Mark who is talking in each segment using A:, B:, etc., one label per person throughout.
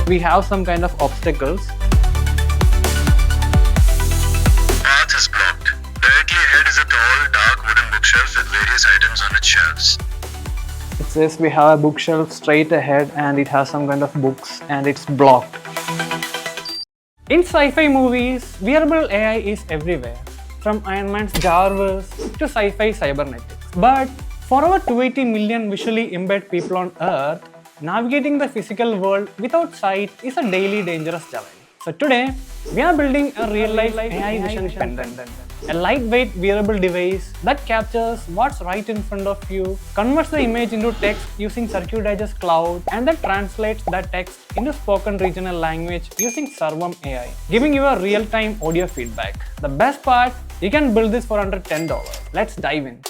A: we have some kind of obstacles.
B: Path is blocked. Directly ahead is a tall, dark wooden bookshelf with various items on its shelves.
A: It says we have a bookshelf straight ahead and it has some kind of books and it's blocked. In sci-fi movies, wearable AI is everywhere, from Iron Man's Jarvis to sci-fi cybernetics. But for our 280 million visually impaired people on Earth, navigating the physical world without sight is a daily dangerous challenge. So today, we are building a real-life AI vision pendant, a lightweight wearable device that captures what's right in front of you, converts the image into text using CircuitDigest Cloud, and then translates that text into spoken regional language using Sarvam AI, giving you a real-time audio feedback. The best part, you can build this for under $10. Let's dive in.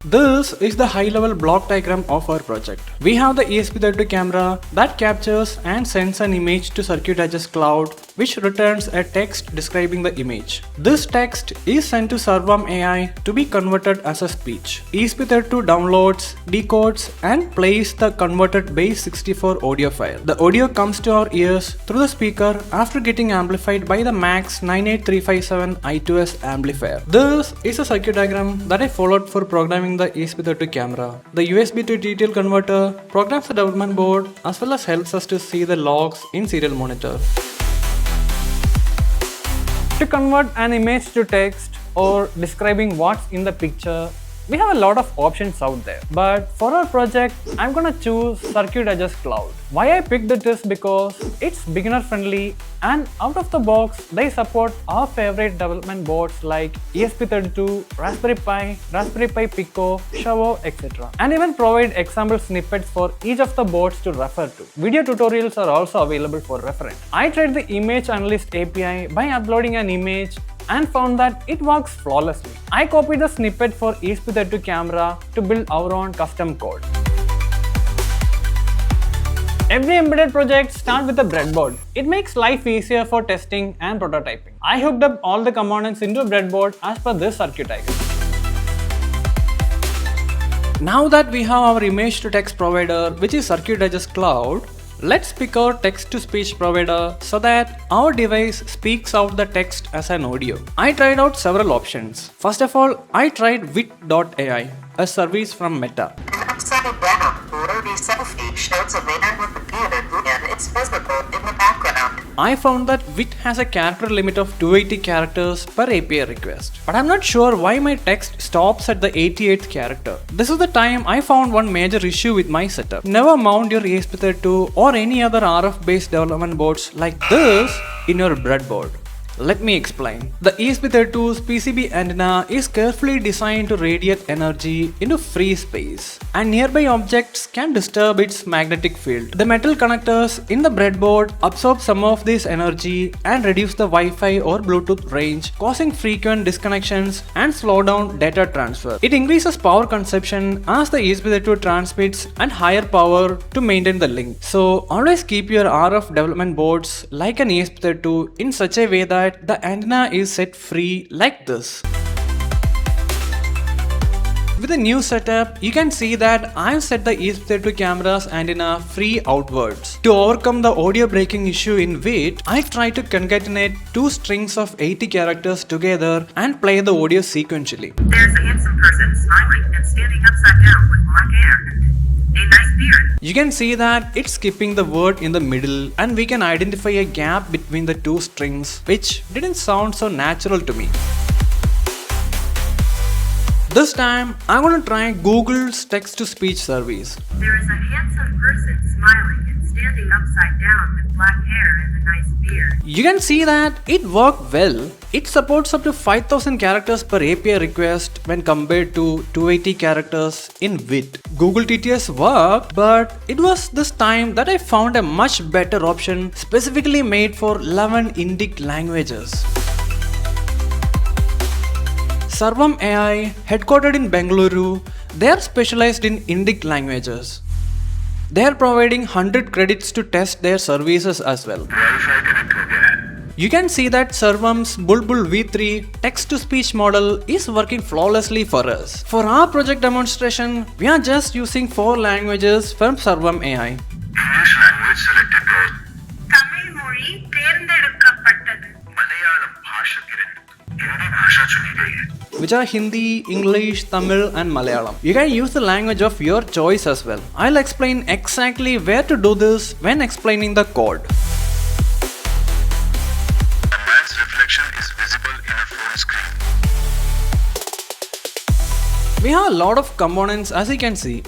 A: This is the high-level block diagram of our project. We have the ESP32 camera that captures and sends an image to CircuitDigest Cloud, which returns a text describing the image. This text is sent to Sarvam AI to be converted as a speech. ESP32 downloads, decodes, and plays the converted base 64 audio file. The audio comes to our ears through the speaker after getting amplified by the MAX98357 I2S amplifier. This is a circuit diagram that I followed for programming the ESP32 camera. The USB to detail converter programs the development board as well as helps us to see the logs in serial monitor. To convert an image to text or describing what's in the picture, we have a lot of options out there. But for our project, I'm gonna choose CircuitDigest Cloud. Why I picked it is because it's beginner friendly and out of the box, they support our favorite development boards like ESP32, Raspberry Pi Pico, Shovo, etc. And even provide example snippets for each of the boards to refer to. Video tutorials are also available for reference. I tried the Image Analyst API by uploading an image and found that it works flawlessly. I copied the snippet for ESP32 camera to build our own custom code. Every embedded project starts with a breadboard. It makes life easier for testing and prototyping. I hooked up all the components into a breadboard as per this circuit diagram. Now that we have our image to text provider, which is CircuitDigest Cloud, let's pick our text-to-speech provider so that our device speaks out the text as an audio. I tried out several options. First of all, I tried Wit.ai, a service from Meta.
C: An upside down blurry selfie shows a man with a beard and it's visible in the background.
A: I found that Wit has a character limit of 280 characters per API request. But I'm not sure why my text stops at the 88th character. This is the time I found one major issue with my setup. Never mount your ESP32 or any other RF based development boards like this in your breadboard. Let me explain. The ESP32's PCB antenna is carefully designed to radiate energy into free space, and nearby objects can disturb its magnetic field. The metal connectors in the breadboard absorb some of this energy and reduce the Wi-Fi or Bluetooth range, causing frequent disconnections and slow down data transfer. It increases power consumption as the ESP32 transmits at higher power to maintain the link. So always keep your RF development boards like an ESP32 in such a way that the antenna is set free like this. With the new setup, you can see that I've set the ESP32 camera's antenna free outwards. To overcome the audio breaking issue in Wit, I try to concatenate two strings of 80 characters together and play the audio sequentially.
C: There's a handsome person smiling and standing upside down with black hair and a nice beard.
A: You can see that it's skipping the word in the middle and we can identify a gap between the two strings, which didn't sound so natural to me. This time, I'm gonna try Google's text-to-speech service.
C: There is a handsome person smiling and standing upside down with black hair and a nice beard.
A: You can see that it worked well. It supports up to 5000 characters per API request when compared to 280 characters in Wit. Google TTS worked, but it was this time that I found a much better option specifically made for 11 Indic languages. Sarvam AI, headquartered in Bengaluru, they are specialized in Indic languages. They are providing 100 credits to test their services as well.
B: Wi-Fi connect हो गया है.
A: You can see that Sarvam's Bulbul V3 text-to-speech model is working flawlessly for us. For our project demonstration, we are just using 4 languages from Sarvam AI.
B: English language selected all.
C: Tamil மொழி தேர்ந்தெடுக்கப்பட்டது.
B: மலையாளம் பாஷா திறன். हिंदी भाषा चुनी गई है.
A: Which are Hindi, English, Tamil and Malayalam. You can use the language of your choice as well. I'll explain exactly where to do this when explaining the code.
B: A man's reflection is visible in a phone screen.
A: We have a lot of components as you can see.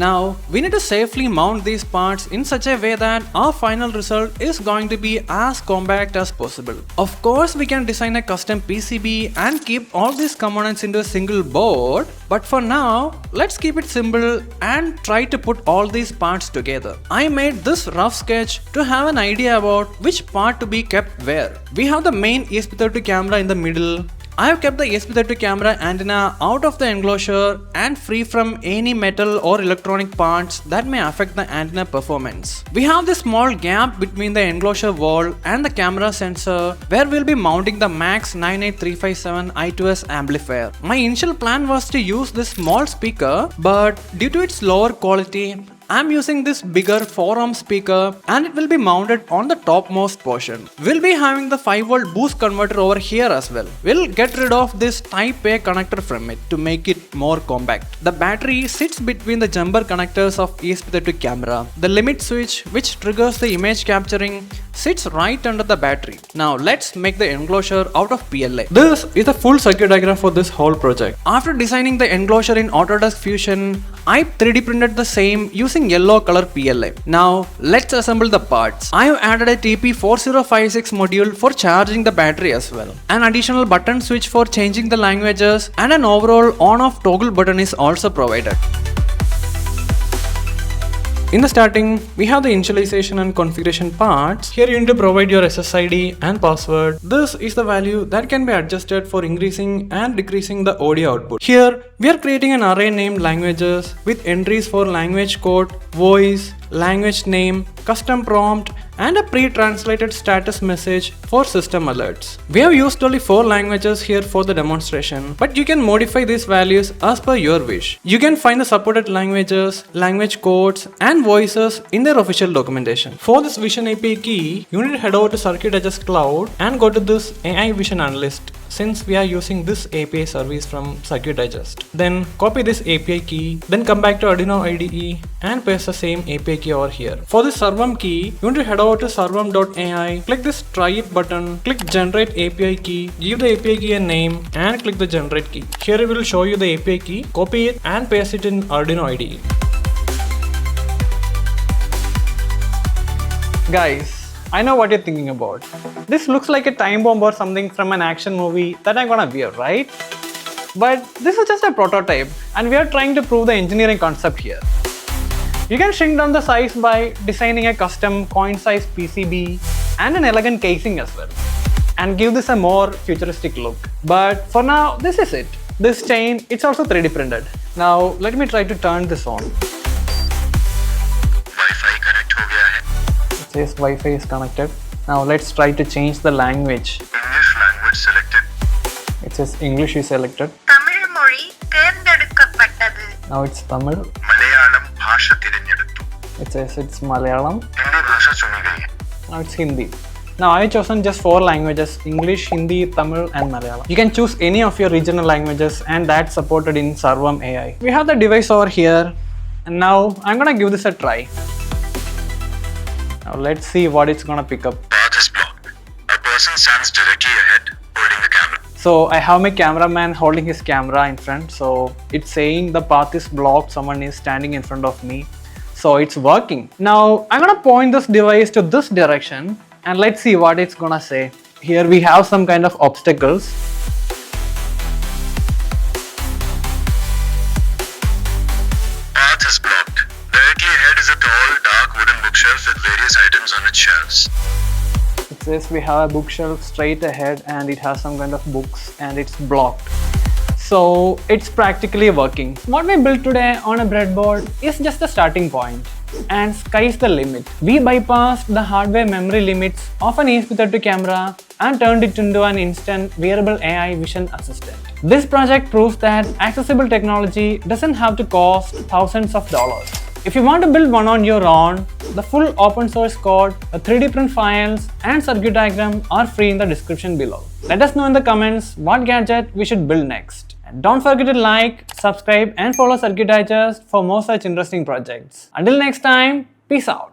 A: Now, we need to safely mount these parts in such a way that our final result is going to be as compact as possible. Of course, we can design a custom PCB and keep all these components into a single board, but for now, let's keep it simple and try to put all these parts together. I made this rough sketch to have an idea about which part to be kept where. We have the main ESP32 camera in the middle. I have kept the ESP32 camera antenna out of the enclosure and free from any metal or electronic parts that may affect the antenna performance. We have this small gap between the enclosure wall and the camera sensor where we'll be mounting the MAX98357 I2S amplifier. My initial plan was to use this small speaker, but due to its lower quality, I'm using this bigger 4-ohm speaker and it will be mounted on the topmost portion. We'll be having the 5V boost converter over here as well. We'll get rid of this Type A connector from it to make it more compact. The battery sits between the jumper connectors of ESP32 camera. The limit switch, which triggers the image capturing, sits right under the battery. Now let's make the enclosure out of PLA. This is the full circuit diagram for this whole project. After designing the enclosure in Autodesk Fusion, I 3D printed the same using yellow color PLA. Now let's assemble the parts. I have added a TP4056 module for charging the battery as well. An additional button switch for changing the languages and an overall on-off toggle button is also provided. In the starting, we have the initialization and configuration parts. Here you need to provide your SSID and password. This is the value that can be adjusted for increasing and decreasing the audio output. Here, we are creating an array named languages with entries for language code, voice, language name, custom prompt, and a pre-translated status message for system alerts. We have used only 4 languages here for the demonstration, but you can modify these values as per your wish. You can find the supported languages, language codes, and voices in their official documentation. For this Vision API key, you need to head over to CircuitDigest Cloud and go to this AI Vision Analyst, since we are using this API service from CircuitDigest. Then copy this API key, then come back to Arduino IDE and paste the same API key over here. For this Sarvam key, you need to head over to Sarvam.ai, click this try it button, click generate API key, give the API key a name and click the generate key. Here it will show you the API key, copy it and paste it in Arduino IDE. Guys, I know what you're thinking about. This looks like a time bomb or something from an action movie that I'm gonna wear, right? But this is just a prototype and we are trying to prove the engineering concept here. You can shrink down the size by designing a custom coin-sized PCB and an elegant casing as well, and give this a more futuristic look. But for now, this is it. This chain, it's also 3D printed. Now let me try to turn this on.
B: Wi-Fi connect हो गया है.
A: It says Wi-Fi is connected. Now let's try to change the language.
B: English language selected.
A: It says English is selected.
C: Tamil மொழி தேர்ந்தெடுக்கப்பட்டது.
A: Now it's Tamil.
B: Malayalam ഭാഷ തിരഞ്ഞെടുത്തു.
A: It says it's Malayalam.
B: Hindi भाषा चुनी गई है.
A: Now it's Hindi. Now I have chosen just 4 languages: English, Hindi, Tamil and Malayalam. You can choose any of your regional languages and that's supported in Sarvam AI. We have the device over here and now I'm gonna give this a try. Now let's see what it's gonna pick up.
B: Path is blocked. A person stands directly ahead holding the camera.
A: So I have my cameraman holding his camera in front, so it's saying the path is blocked, someone is standing in front of me. So it's working. Now I'm gonna point this device to this direction and let's see what it's gonna say. Here we have some kind of obstacles.
B: Path is blocked. Directly ahead is a tall, dark wooden bookshelf with various items on its shelves.
A: It says we have a bookshelf straight ahead and it has some kind of books and it's blocked. So it's practically working. What we built today on a breadboard is just the starting point. and sky's the limit. We bypassed the hardware memory limits of an ESP32 camera and turned it into an instant wearable AI vision assistant. This project proves that accessible technology doesn't have to cost thousands of dollars. If you want to build one on your own, the full open source code, the 3D print files, and circuit diagram are free in the description below. Let us know in the comments what gadget we should build next. And don't forget to like, subscribe, and follow CircuitDigest for more such interesting projects. Until next time, peace out.